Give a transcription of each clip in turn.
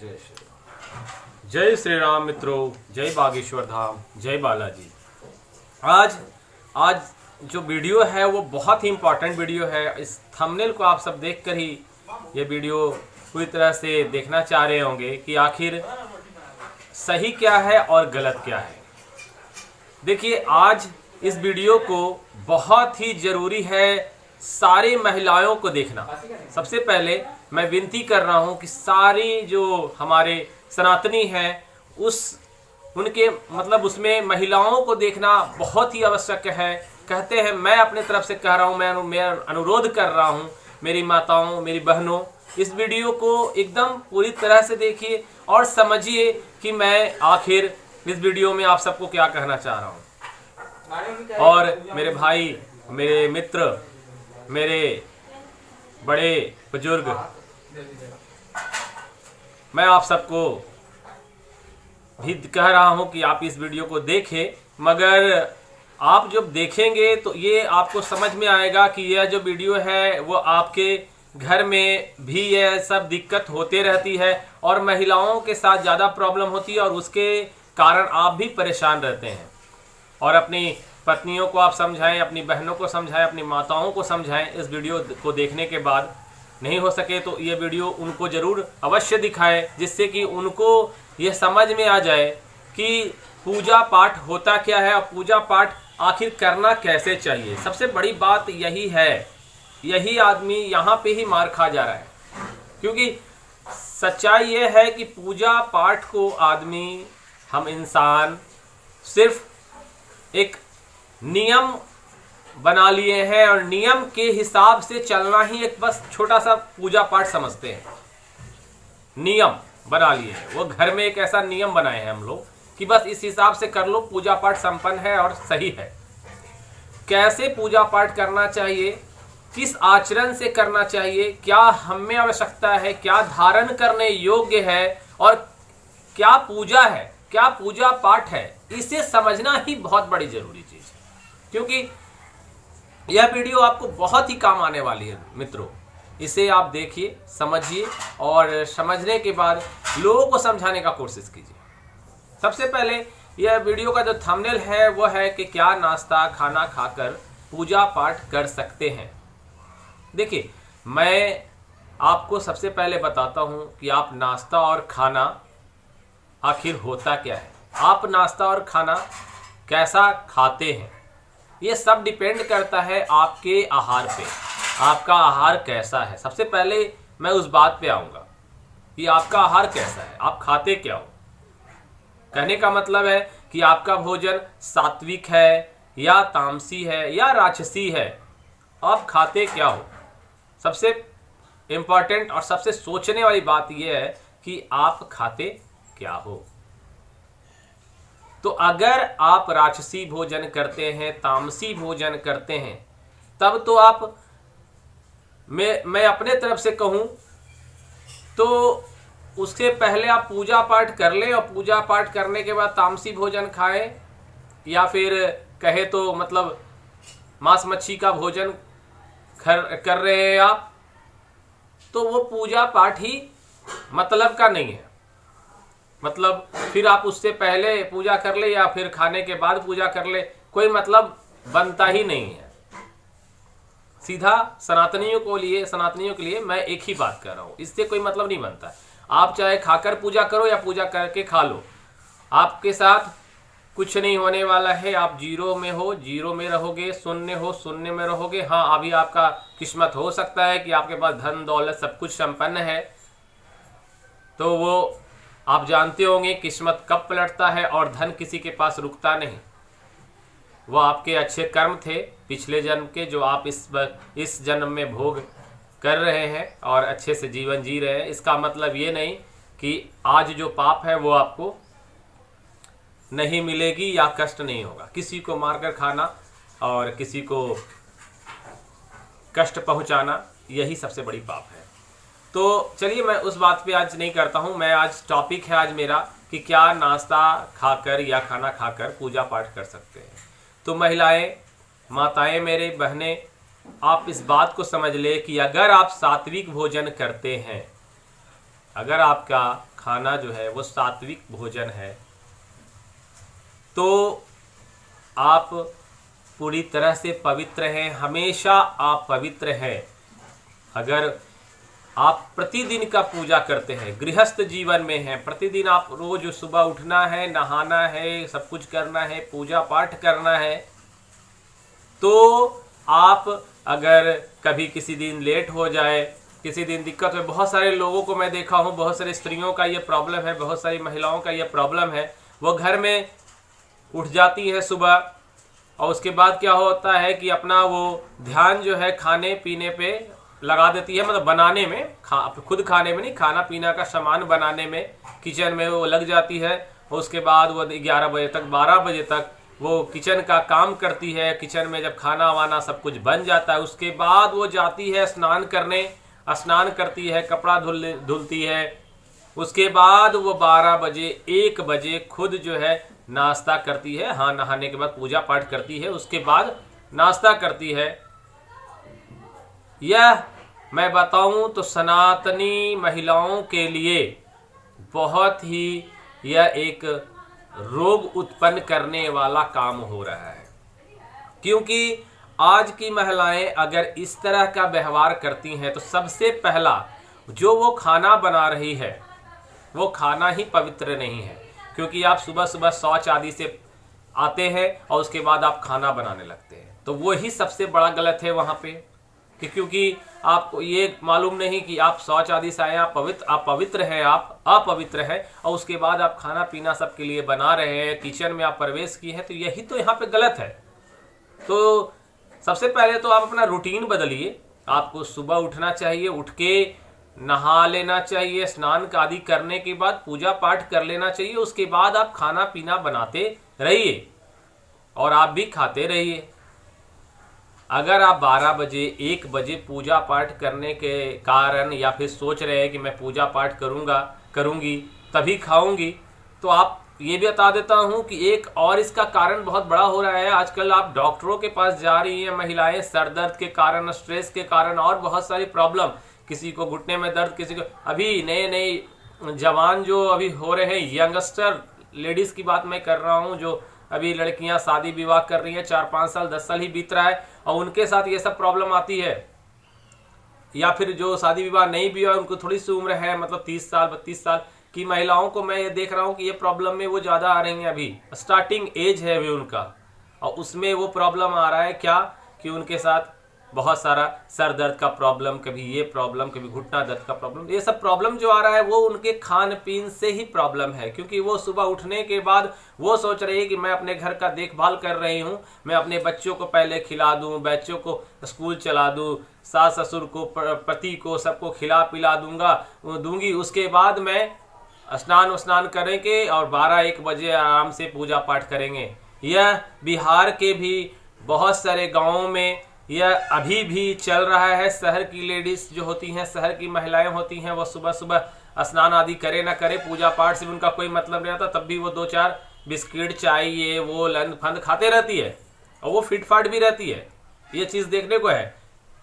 जय श्री राम मित्रों, जय बागेश्वर धाम, जय बालाजी। आज जो वीडियो है वो बहुत ही इम्पोर्टेंट वीडियो है। इस थंबनेल को आप सब देखकर ही ये वीडियो पूरी तरह से देखना चाह रहे होंगे कि आखिर सही क्या है और गलत क्या है। देखिए, आज इस वीडियो को बहुत ही ज़रूरी है सारी महिलाओं को देखना। सबसे पहले मैं विनती कर रहा हूं कि सारी जो हमारे सनातनी हैं उनके उसमें महिलाओं को देखना बहुत ही आवश्यक है। कहते हैं, मैं अपने तरफ से कह रहा हूं, मैं अनुरोध कर रहा हूं, मेरी माताओं, मेरी बहनों, इस वीडियो को एकदम पूरी तरह से देखिए और समझिए कि मैं आखिर इस वीडियो में आप सबको क्या कहना चाह रहा हूं। और मेरे भाई, मेरे मित्र, मेरे बड़े बुजुर्ग, मैं आप सबको भी कह रहा हूं कि आप इस वीडियो को देखें, मगर आप जब देखेंगे तो ये आपको समझ में आएगा कि यह जो वीडियो है वो आपके घर में भी यह सब दिक्कत होते रहती है और महिलाओं के साथ ज़्यादा प्रॉब्लम होती है और उसके कारण आप भी परेशान रहते हैं। और अपनी पत्नियों को आप समझाएं, अपनी बहनों को समझाएं, अपनी माताओं को समझाएं। इस वीडियो को देखने के बाद नहीं हो सके तो ये वीडियो उनको ज़रूर अवश्य दिखाएं, जिससे कि उनको ये समझ में आ जाए कि पूजा पाठ होता क्या है और पूजा पाठ आखिर करना कैसे चाहिए। सबसे बड़ी बात यही है, यही आदमी यहाँ पे ही मार खा जा रहा है, क्योंकि सच्चाई ये है कि पूजा पाठ को आदमी, हम इंसान सिर्फ एक नियम बना लिए हैं और नियम के हिसाब से चलना ही एक बस छोटा सा पूजा पाठ समझते हैं। नियम बना लिए हैं, वो घर में एक ऐसा नियम बनाए हैं हम लोग कि बस इस हिसाब से कर लो, पूजा पाठ संपन्न है और सही है। कैसे पूजा पाठ करना चाहिए, किस आचरण से करना चाहिए, क्या हमें आवश्यकता है, क्या धारण करने योग्य है और क्या पूजा है, क्या पूजा पाठ है, इसे समझना ही बहुत बड़ी जरूरी चीज है। क्योंकि यह वीडियो आपको बहुत ही काम आने वाली है मित्रों। इसे आप देखिए, समझिए और समझने के बाद लोगों को समझाने का कोशिश कीजिए। सबसे पहले यह वीडियो का जो थंबनेल है वो है कि क्या नाश्ता खाना खाकर पूजा पाठ कर सकते हैं। देखिए, मैं आपको सबसे पहले बताता हूं कि आप नाश्ता और खाना आखिर होता क्या है, आप नाश्ता और खाना कैसा खाते हैं। ये सब डिपेंड करता है आपके आहार पे, आपका आहार कैसा है। सबसे पहले मैं उस बात पे आऊँगा कि आपका आहार कैसा है, आप खाते क्या हो। कहने का मतलब है कि आपका भोजन सात्विक है या तामसी है या राजसी है, आप खाते क्या हो। सबसे इम्पॉर्टेंट और सबसे सोचने वाली बात यह है कि आप खाते क्या हो। तो अगर आप राजसी भोजन करते हैं, तामसी भोजन करते हैं, तब तो आप, मैं अपने तरफ से कहूं तो उसके पहले आप पूजा पाठ कर लें और पूजा पाठ करने के बाद तामसी भोजन खाएं, या फिर कहे तो मांस मच्छी का भोजन कर रहे हैं आप, तो वो पूजा पाठ ही मतलब का नहीं है। फिर आप उससे पहले पूजा कर ले या फिर खाने के बाद पूजा कर ले, कोई मतलब बनता ही नहीं है। सीधा सनातनियों के लिए मैं एक ही बात कर रहा हूं, इससे कोई मतलब नहीं बनता है। आप चाहे खाकर पूजा करो या पूजा करके खा लो, आपके साथ कुछ नहीं होने वाला है। आप जीरो में हो, जीरो में रहोगे, शून्य में रहोगे। हाँ, अभी आपका किस्मत हो सकता है कि आपके पास धन दौलत सब कुछ संपन्न है, तो वो आप जानते होंगे किस्मत कब पलटता है और धन किसी के पास रुकता नहीं। वो आपके अच्छे कर्म थे पिछले जन्म के, जो आप इस जन्म में भोग कर रहे हैं और अच्छे से जीवन जी रहे हैं। इसका मतलब ये नहीं कि आज जो पाप है वो आपको नहीं मिलेगी या कष्ट नहीं होगा। किसी को मारकर खाना और किसी को कष्ट पहुंचाना, यही सबसे बड़ी पाप है। तो चलिए, मैं उस बात पे आज नहीं करता हूँ। मैं आज टॉपिक है आज मेरा कि क्या नाश्ता खाकर या खाना खाकर पूजा पाठ कर सकते हैं। तो महिलाएं, माताएं, मेरे बहनें, आप इस बात को समझ ले कि अगर आप सात्विक भोजन करते हैं, अगर आपका खाना जो है वो सात्विक भोजन है, तो आप पूरी तरह से पवित्र हैं, हमेशा आप पवित्र हैं। अगर आप प्रतिदिन का पूजा करते हैं, गृहस्थ जीवन में हैं, प्रतिदिन आप रोज सुबह उठना है, नहाना है, सब कुछ करना है, पूजा पाठ करना है, तो आप अगर कभी किसी दिन लेट हो जाए, किसी दिन दिक्कत हो, बहुत सारे लोगों को मैं देखा हूँ, बहुत सारी स्त्रियों का ये प्रॉब्लम है, बहुत सारी महिलाओं का ये प्रॉब्लम है, वो घर में उठ जाती है सुबह और उसके बाद क्या होता है कि अपना वो ध्यान जो है खाने पीने पे लगा देती है, मतलब बनाने में, खुद खाने में नहीं, खाना पीना का सामान बनाने में किचन में वो लग जाती है। उसके बाद वो 11 बजे तक 12 बजे तक वो किचन का काम करती है। किचन में जब खाना वाना सब कुछ बन जाता है, उसके बाद वो जाती है स्नान करने, स्नान करती है, कपड़ा धुलती है। उसके बाद वो 12 बजे 1 बजे खुद जो है नाश्ता करती है। हाँ, नहाने के बाद पूजा पाठ करती है, उसके बाद नाश्ता करती है। यह मैं बताऊं तो सनातनी महिलाओं के लिए बहुत ही यह एक रोग उत्पन्न करने वाला काम हो रहा है, क्योंकि आज की महिलाएं अगर इस तरह का व्यवहार करती हैं तो सबसे पहला जो वो खाना बना रही है वो खाना ही पवित्र नहीं है, क्योंकि आप सुबह सुबह शौच आदि से आते हैं और उसके बाद आप खाना बनाने लगते हैं, तो वो ही सबसे बड़ा गलत है वहाँ पे, क्योंकि आपको ये मालूम नहीं कि आप शौच आदि से आए, आप पवित्र हैं, आप अपवित्र हैं, और उसके बाद आप खाना पीना सबके लिए बना रहे हैं, किचन में आप प्रवेश किए हैं, तो यही तो यहाँ पे गलत है। तो सबसे पहले तो आप अपना रूटीन बदलिए। आपको सुबह उठना चाहिए, उठ के नहा लेना चाहिए, स्नान आदि करने के बाद पूजा पाठ कर लेना चाहिए, उसके बाद आप खाना पीना बनाते रहिए और आप भी खाते रहिए। अगर आप 12 बजे 1 बजे पूजा पाठ करने के कारण या फिर सोच रहे हैं कि मैं पूजा पाठ करूंगी तभी खाऊंगी, तो आप ये भी बता देता हूं कि एक और इसका कारण बहुत बड़ा हो रहा है। आजकल आप डॉक्टरों के पास जा रही हैं महिलाएं, सर दर्द के कारण, स्ट्रेस के कारण और बहुत सारी प्रॉब्लम, किसी को घुटने में दर्द, किसी को अभी नए जवान जो अभी हो रहे हैं, यंगस्टर लेडीज की बात मैं कर रहा हूं, जो अभी लड़कियां शादी विवाह कर रही हैं, 4-5 साल 10 साल ही बीत रहा है और उनके साथ ये सब प्रॉब्लम आती है। या फिर जो शादी विवाह नहीं भी हुआ, उनको थोड़ी सी उम्र है, मतलब 30 साल 32 साल की महिलाओं को मैं ये देख रहा हूँ कि ये प्रॉब्लम में वो ज़्यादा आ रही हैं। अभी स्टार्टिंग एज है अभी उनका, और उसमें वो प्रॉब्लम आ रहा है क्या कि उनके साथ बहुत सारा सर दर्द का प्रॉब्लम, कभी ये प्रॉब्लम, कभी घुटना दर्द का प्रॉब्लम, ये सब प्रॉब्लम जो आ रहा है वो उनके खान पीन से ही प्रॉब्लम है। क्योंकि वो सुबह उठने के बाद वो सोच रही है कि मैं अपने घर का देखभाल कर रही हूँ, मैं अपने बच्चों को पहले खिला दूँ, बच्चों को स्कूल चला दूँ, सास ससुर को, पति को, सबको खिला पिला दूंगी, उसके बाद मैं स्नान करेंगे और 12-1 बजे आराम से पूजा पाठ करेंगे। यह बिहार के भी बहुत सारे गाँवों में यह अभी भी चल रहा है। शहर की लेडीज जो होती हैं, शहर की महिलाएं होती हैं, वो सुबह सुबह स्नान आदि करे ना करे, पूजा पाठ से उनका कोई मतलब नहीं आता, तब भी वो 2-4 बिस्किट, चाय, ये वो लन फंद खाते रहती है और वो फिट फाट भी रहती है। ये चीज़ देखने को है।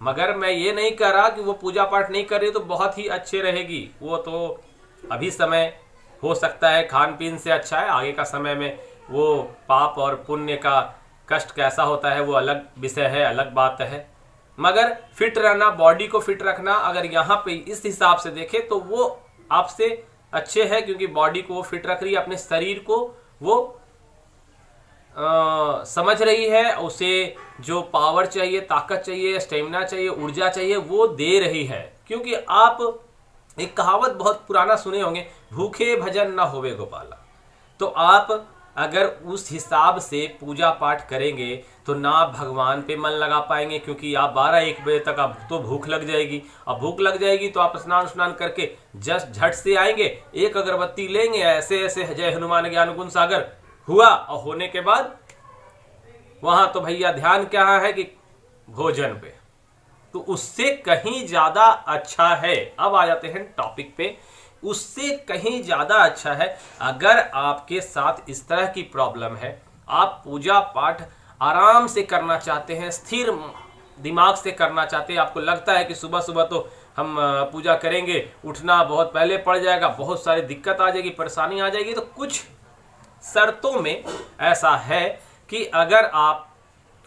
मगर मैं ये नहीं कह रहा कि वो पूजा पाठ नहीं कर रही तो बहुत ही अच्छे रहेगी, वो तो अभी समय हो सकता है खान पीन से अच्छा है, आगे का समय में वो पाप और पुण्य का कष्ट कैसा होता है वो अलग विषय है, अलग बात है। मगर फिट रहना, बॉडी को फिट रखना, अगर यहाँ पे इस हिसाब से देखें तो वो आपसे अच्छे है, क्योंकि बॉडी को वो फिट रख रही है, अपने शरीर को वो समझ रही है, उसे जो पावर चाहिए, ताकत चाहिए, स्टेमिना चाहिए, ऊर्जा चाहिए, वो दे रही है। क्योंकि आप एक कहावत बहुत पुराना सुने होंगे, भूखे भजन ना होवे गोपाला। तो आप अगर उस हिसाब से पूजा पाठ करेंगे तो ना भगवान पे मन लगा पाएंगे, क्योंकि आप 12-1 बजे तक आप तो भूख लग जाएगी, और भूख लग जाएगी तो आप स्नान करके जस्ट झट से आएंगे, एक अगरबत्ती लेंगे, ऐसे ऐसे जय हनुमान ज्ञान गुण सागर हुआ, और होने के बाद वहां तो भैया ध्यान क्या है कि भोजन पे, तो उससे कहीं ज्यादा अच्छा है। अब आ जाते हैं टॉपिक पे। उससे कहीं ज्यादा अच्छा है अगर आपके साथ इस तरह की प्रॉब्लम है, आप पूजा पाठ आराम से करना चाहते हैं, स्थिर दिमाग से करना चाहते हैं, आपको लगता है कि सुबह सुबह तो हम पूजा करेंगे, उठना बहुत पहले पड़ जाएगा, बहुत सारी दिक्कत आ जाएगी, परेशानी आ जाएगी। तो कुछ शर्तों में ऐसा है कि अगर आप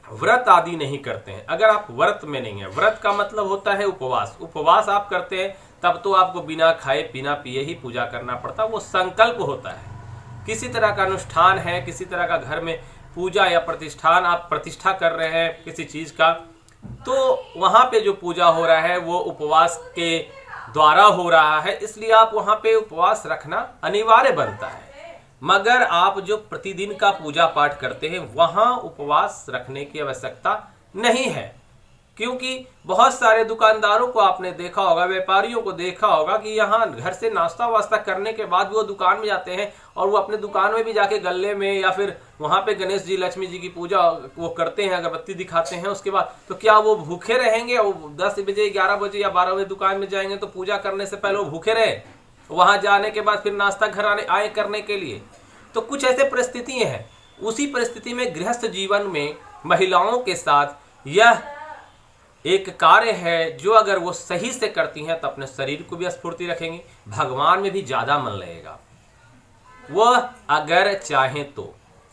व्रत आदि नहीं करते हैं, अगर आप व्रत में नहीं है, व्रत का मतलब होता है उपवास, उपवास आप करते हैं तब तो आपको बिना खाए बिना पिए ही पूजा करना पड़ता है। वो संकल्प होता है, किसी तरह का अनुष्ठान है, किसी तरह का घर में पूजा या प्रतिष्ठान आप प्रतिष्ठा कर रहे हैं किसी चीज का, तो वहां पे जो पूजा हो रहा है वो उपवास के द्वारा हो रहा है, इसलिए आप वहां पे उपवास रखना अनिवार्य बनता है। मगर आप जो प्रतिदिन का पूजा पाठ करते हैं वहां उपवास रखने की आवश्यकता नहीं है, क्योंकि बहुत सारे दुकानदारों को आपने देखा होगा, व्यापारियों को देखा होगा कि यहाँ घर से नाश्ता वास्ता करने के बाद वो दुकान में जाते हैं और वो अपने दुकान में भी जाके गले में या फिर वहां पे गणेश जी लक्ष्मी जी की पूजा वो करते हैं, अगरबत्ती दिखाते हैं। उसके बाद तो क्या वो भूखे रहेंगे? वो 10 बजे 11 बजे या 12 बजे दुकान में जाएंगे तो पूजा करने से पहले वो भूखे रहे, वहां जाने के बाद फिर नाश्ता घर आए करने के लिए। तो कुछ ऐसे परिस्थितियां हैं। उसी परिस्थिति में गृहस्थ जीवन में महिलाओं के साथ यह एक कार्य है जो अगर वो सही से करती हैं तो अपने शरीर को भी स्फूर्ति रखेंगी, भगवान में भी ज्यादा मन लगेगा। वह अगर चाहे तो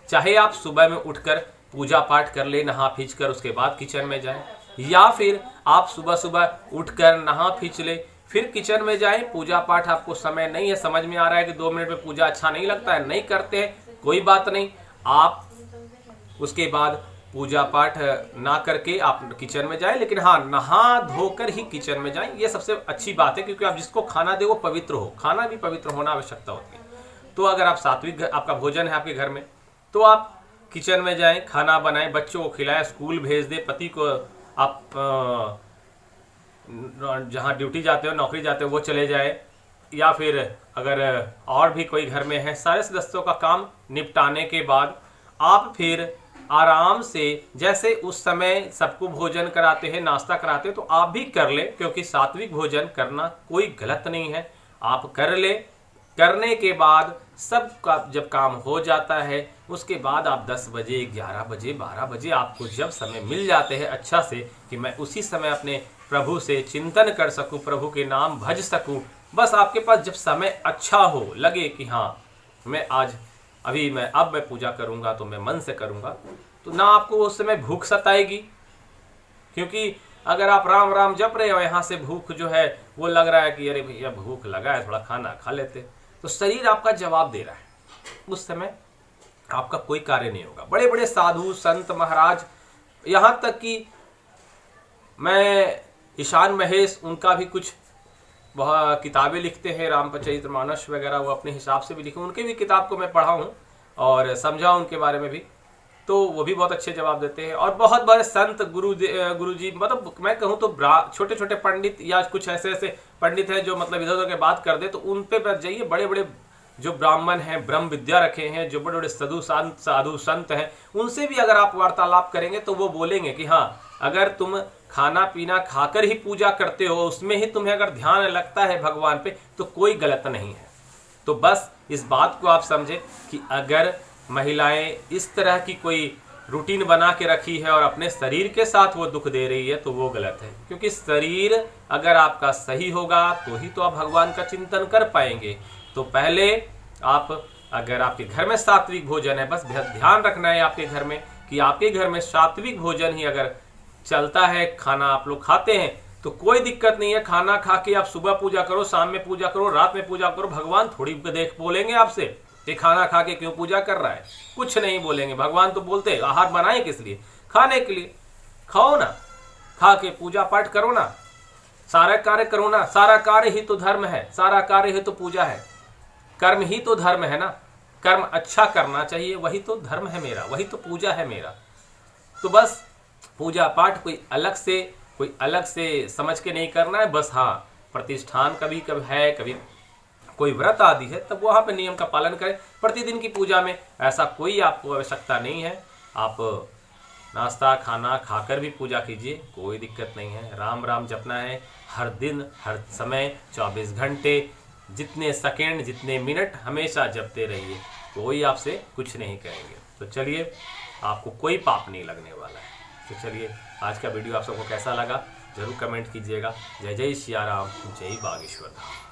चाहे आप सुबह में उठकर पूजा पाठ कर ले, नहा खींच कर, उसके बाद किचन में जाएं, या फिर आप सुबह सुबह उठकर नहा खींच ले फिर किचन में जाएं। पूजा पाठ आपको समय नहीं है, समझ में आ रहा है कि 2 मिनट में पूजा अच्छा नहीं लगता है, नहीं करते हैं, कोई बात नहीं, आप उसके बाद पूजा पाठ ना करके आप किचन में जाएं, लेकिन हाँ नहा धोकर ही किचन में जाएं। ये सबसे अच्छी बात है, क्योंकि आप जिसको खाना दे वो पवित्र हो, खाना भी पवित्र होना आवश्यकता होती है। तो अगर आप सात्विक आपका भोजन है आपके घर में तो आप किचन में जाएं, खाना बनाएं, बच्चों को खिलाएं, स्कूल भेज दें, पति को आप जहाँ ड्यूटी जाते हो, नौकरी जाते हो वो चले जाए, या फिर अगर और भी कोई घर में है, सारे सदस्यों का काम निपटाने के बाद आप फिर आराम से जैसे उस समय सबको भोजन कराते हैं, नाश्ता कराते हैं, तो आप भी कर ले, क्योंकि सात्विक भोजन करना कोई गलत नहीं है, आप कर ले। करने के बाद सबका जब काम हो जाता है उसके बाद आप 10 बजे 11 बजे 12 बजे आपको जब समय मिल जाते हैं अच्छा से कि मैं उसी समय अपने प्रभु से चिंतन कर सकूं, प्रभु के नाम भज सकूं, बस आपके पास जब समय अच्छा हो, लगे कि हाँ मैं आज अब मैं पूजा करूंगा तो मैं मन से करूंगा, तो ना आपको उस समय भूख सताएगी। क्योंकि अगर आप राम राम जप रहे हो, यहाँ से भूख जो है वो लग रहा है कि अरे भैया भूख लगा है, थोड़ा खाना खा लेते, तो शरीर आपका जवाब दे रहा है, उस समय आपका कोई कार्य नहीं होगा। बड़े बड़े साधु संत महाराज, यहाँ तक कि मैं ईशान महेश उनका भी कुछ बहुत किताबें लिखते हैं, रामचरितमानस वगैरह, वो अपने हिसाब से भी लिखे, उनके भी किताब को मैं पढ़ा हूँ और समझा उनके बारे में भी, तो वो भी बहुत अच्छे जवाब देते हैं। और बहुत बड़े संत गुरु जी, मतलब मैं कहूँ तो छोटे छोटे पंडित या कुछ ऐसे ऐसे पंडित हैं जो मतलब इधर उधर के बात कर दे, तो उन पे बैठ जाइए। बड़े बड़े जो ब्राह्मण हैं, ब्रह्म विद्या रखे हैं, जो बड़े बड़े साधु संत हैं, उनसे भी अगर आप वार्तालाप करेंगे तो वो बोलेंगे कि हाँ अगर तुम खाना पीना खाकर ही पूजा करते हो, उसमें ही तुम्हें अगर ध्यान लगता है भगवान पे, तो कोई गलत नहीं है। तो बस इस बात को आप समझें कि अगर महिलाएं इस तरह की कोई रूटीन बना के रखी है और अपने शरीर के साथ वो दुख दे रही है तो वो गलत है, क्योंकि शरीर अगर आपका सही होगा तो ही तो आप भगवान का चिंतन कर पाएंगे। तो पहले आप, अगर आपके घर में सात्विक भोजन है, बस ध्यान रखना है आपके घर में कि आपके घर में सात्विक भोजन ही अगर चलता है, खाना आप लोग खाते हैं, तो कोई दिक्कत नहीं है। खाना खा के आप सुबह पूजा करो, शाम में पूजा करो, रात में पूजा करो, भगवान थोड़ी बोलेंगे आपसे कि खाना खा के क्यों पूजा कर रहा है, कुछ नहीं बोलेंगे। भगवान तो बोलते हैं आहार बनाए किस लिए, खाने के लिए, खाओ ना, खा के पूजा पाठ करो ना, सारा कार्य करो ना, सारा कार्य ही तो धर्म है, सारा कार्य ही तो पूजा है, कर्म ही तो धर्म है ना, कर्म अच्छा करना चाहिए, वही तो धर्म है मेरा, वही तो पूजा है मेरा। तो बस पूजा पाठ कोई अलग से समझ के नहीं करना है, बस हाँ प्रतिष्ठान कभी कभी है, कभी कोई व्रत आदि है, तब वहाँ पे नियम का पालन करें। प्रतिदिन की पूजा में ऐसा कोई आपको आवश्यकता नहीं है, आप नाश्ता खाना खाकर भी पूजा कीजिए, कोई दिक्कत नहीं है। राम राम जपना है हर दिन हर समय 24 घंटे, जितने सेकेंड जितने मिनट हमेशा जपते रहिए, कोई आपसे कुछ नहीं कहेंगे। तो चलिए, आपको कोई पाप नहीं लगने वाला है। तो चलिए, आज का वीडियो आप सबको कैसा लगा जरूर कमेंट कीजिएगा। जय जय सिया राम, जय बागेश्वर धाम।